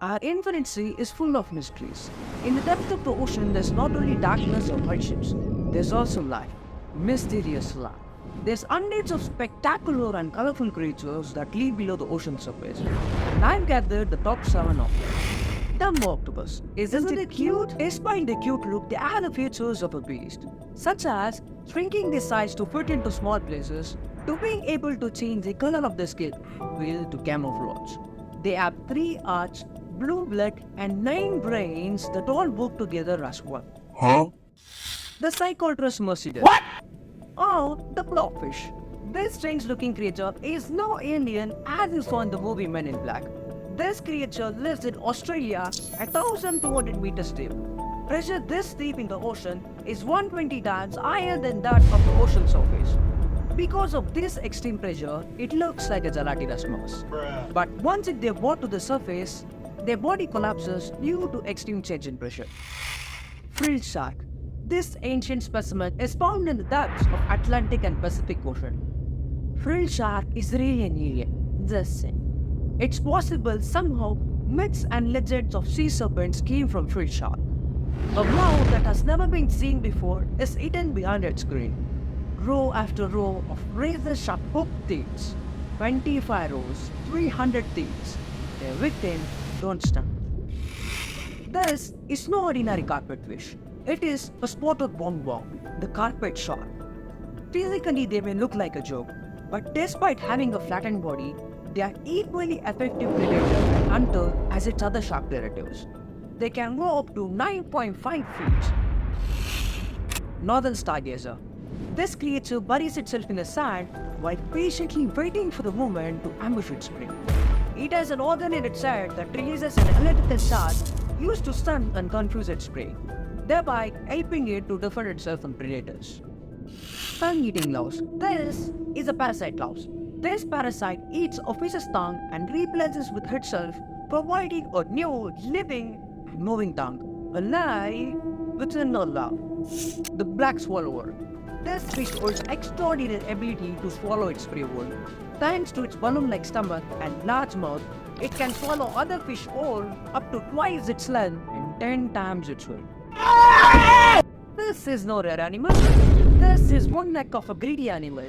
Our infinite sea is full of mysteries. In the depth of the ocean, there's not only darkness or hardships, there's also life, mysterious life. There's hundreds of spectacular and colorful creatures that live below the ocean surface. And I've gathered the top 7 of them. Dumbo octopus. Isn't it cute? Despite the cute look, they are the features of a beast, such as shrinking their size to fit into small places, to being able to change the color of their skin, will to camouflage. They have 3 arms, blue blood, and 9 brains that all work together as one. Huh? The Psychotrus mercedes. What? Oh, the blobfish. This strange-looking creature is no alien as you saw in the movie Men in Black. This creature lives in Australia at 1,200 meters deep. Pressure this deep in the ocean is 120 times higher than that of the ocean surface. Because of this extreme pressure, it looks like a gelatinous mass. But once they're brought to the surface, their body collapses due to extreme change in pressure. Frilled shark. This ancient specimen is found in the depths of Atlantic and Pacific Ocean. Frilled shark is really an alien. Just saying. It's possible somehow myths and legends of sea serpents came from frilled shark. A mouth that has never been seen before is hidden behind its screen. Row after row of razor-sharp hooked teeth. 25 rows, 300 teeth. Their victim don't stun. This is no ordinary carpetfish. It is a spotted bongbong, the carpet shark. Physically, they may look like a joke, but despite having a flattened body, they are equally effective predator and hunter as its other shark relatives. They can go up to 9.5 feet. Northern stargazer. This creature buries itself in the sand while patiently waiting for the moment to ambush its prey. It has an organ in its head that releases an electrical charge used to stun and confuse its prey, thereby helping it to defend itself from predators. Tongue-eating louse. This is a parasite louse. This parasite eats a fish's tongue and replenishes with itself, providing a new, living, and moving tongue, alive within a love. The black swallower. This fish holds extraordinary ability to swallow its prey whole. Thanks to its balloon-like stomach and large mouth, it can swallow other fish whole up to twice its length and 10 times its weight. This is no rare animal. This is one neck of a greedy animal.